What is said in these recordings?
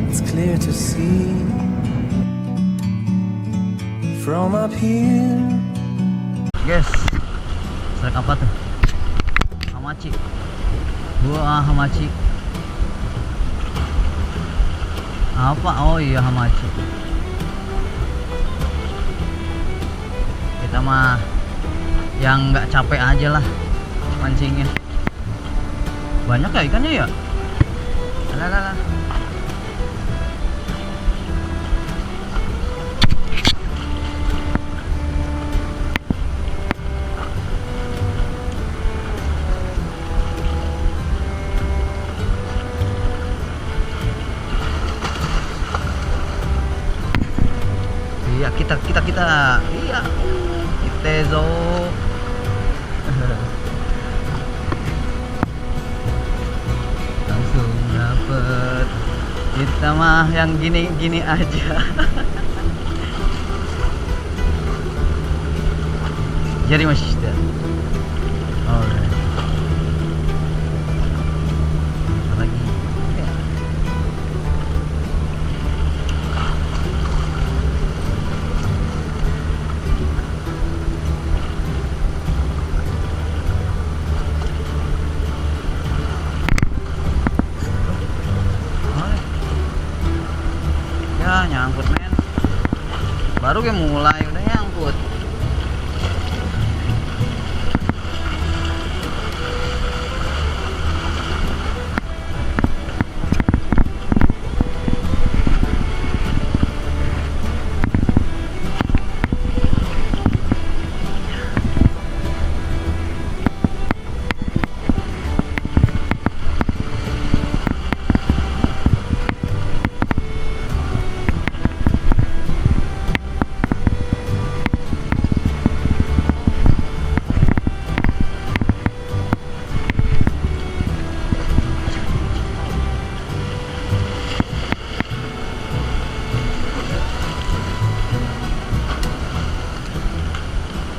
It's clear to see from up here. Guys, trek apa tuh? Hamachi. Hamachi. Apa? Oh iya, hamachi. Kita mah yang nggak capek aja lah mancingnya. Banyak ya ikannya ya? Alah. Iya, kita iya, kita zo langsung dapet. Kita mah yang gini aja. Jadi masih ada. Alright. Lagi. Ya nyangkut men, baru kayak mulai udah nyangkut.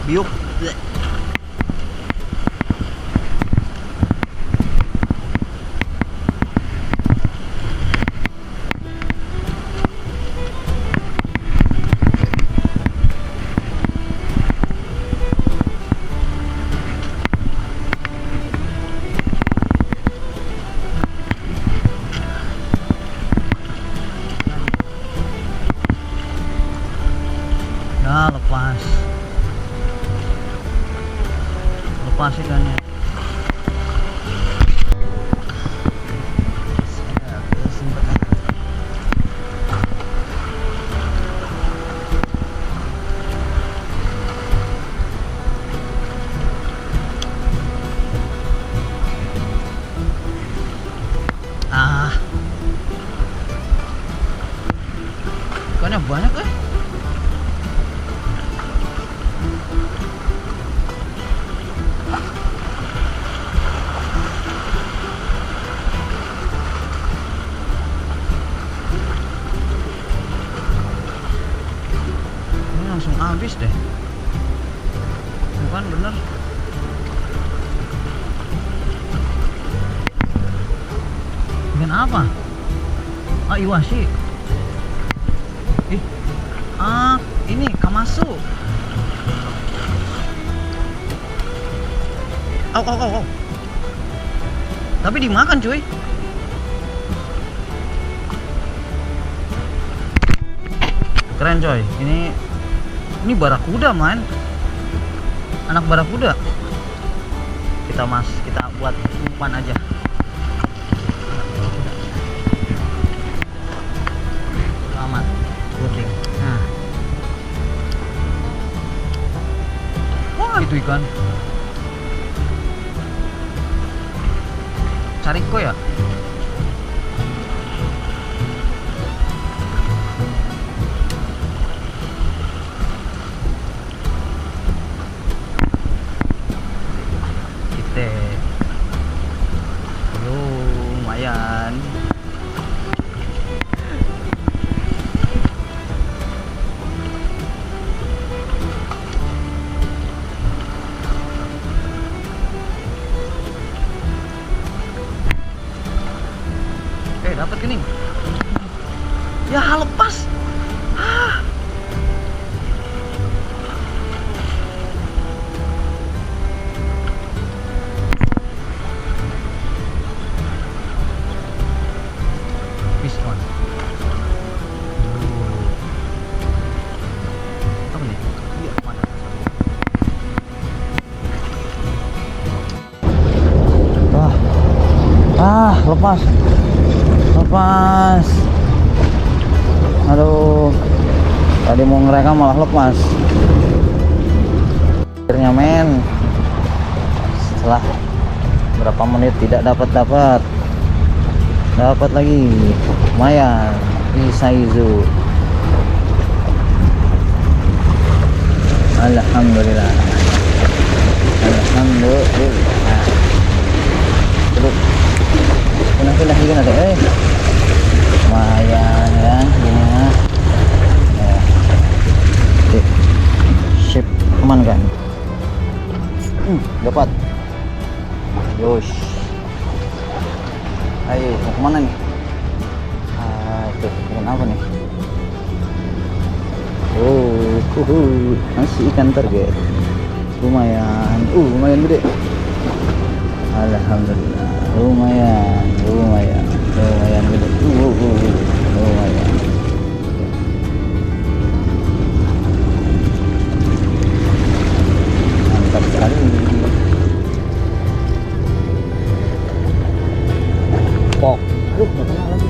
Biuk. Ya lepas ikannya. Ikannya banyak ya. Langsung habis deh, bukan bener. Ikan apa? Iwashi. Ini kamasu. Au. Tapi dimakan cuy. Keren coy. Ini barakuda man, anak barakuda. Kita buat umpan aja. Selamat putih. Nah, wah itu ikan cariko ya. Lumayan. dapat kening. Ya lepas. Ah. Fish on. Apa nih? Iya, mana? Lepas. Aduh, tadi mau ngerekam malah lepas. Akhirnya men, setelah berapa menit tidak dapat lagi, lumayan Isaizu. Alhamdulillah. Terus pindah juga ada lumayan ya gini ya. Ship aman kan. Dapat. Yos. Ayo mau kemana nih? Tuh ikan apa nih? Masih ikan target. Lumayan gede. Alhamdulillah, lumayan gede. Lumayan. Mantap sekali. Pok. Aduh, nggak kena lagi.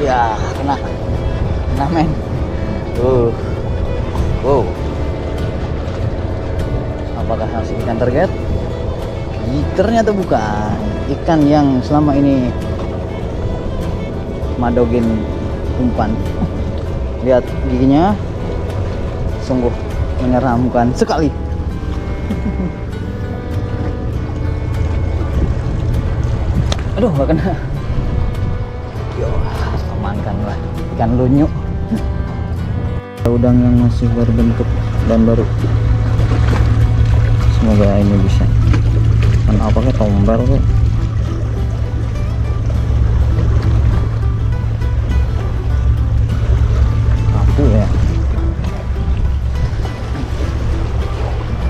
Ya, kena men. Wow. Apakah hasil ikan target? Ternyata bukan. Ikan yang selama ini madogin umpan. Lihat giginya, sungguh menyeramkan sekali. Aduh, nggak kena. Amankan lah ikan lunyu. Udang yang masih berbentuk dan baru. Semoga ini bisa. Kan apakah tomber kok? Kerapu ya.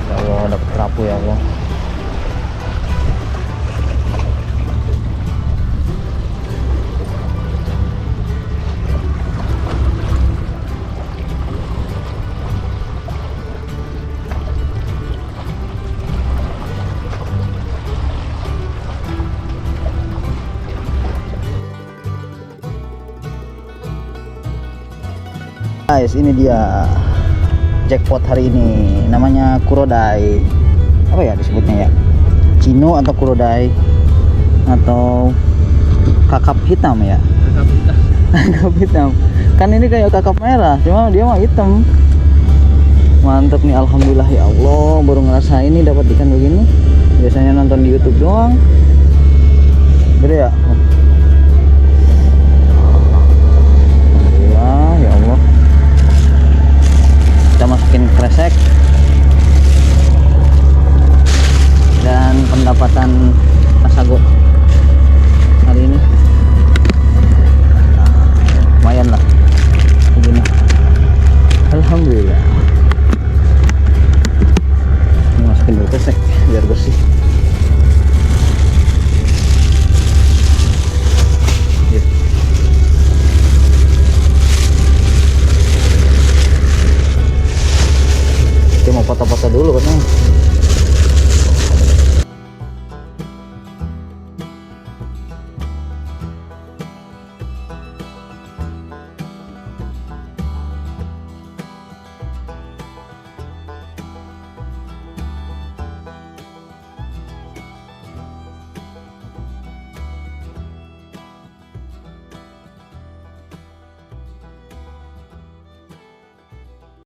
Ya Allah, dapat kerapu ya Allah. Guys, ini dia jackpot hari ini. Namanya kurodai. Apa ya disebutnya ya? Cino atau kurodai atau kakap hitam ya? Kakap hitam. Kan ini kayak kakap merah, cuma dia mah hitam. Mantap nih, alhamdulillah ya Allah. Baru ngerasain ini dapat ikan begini. Biasanya nonton di YouTube doang. Gede ya?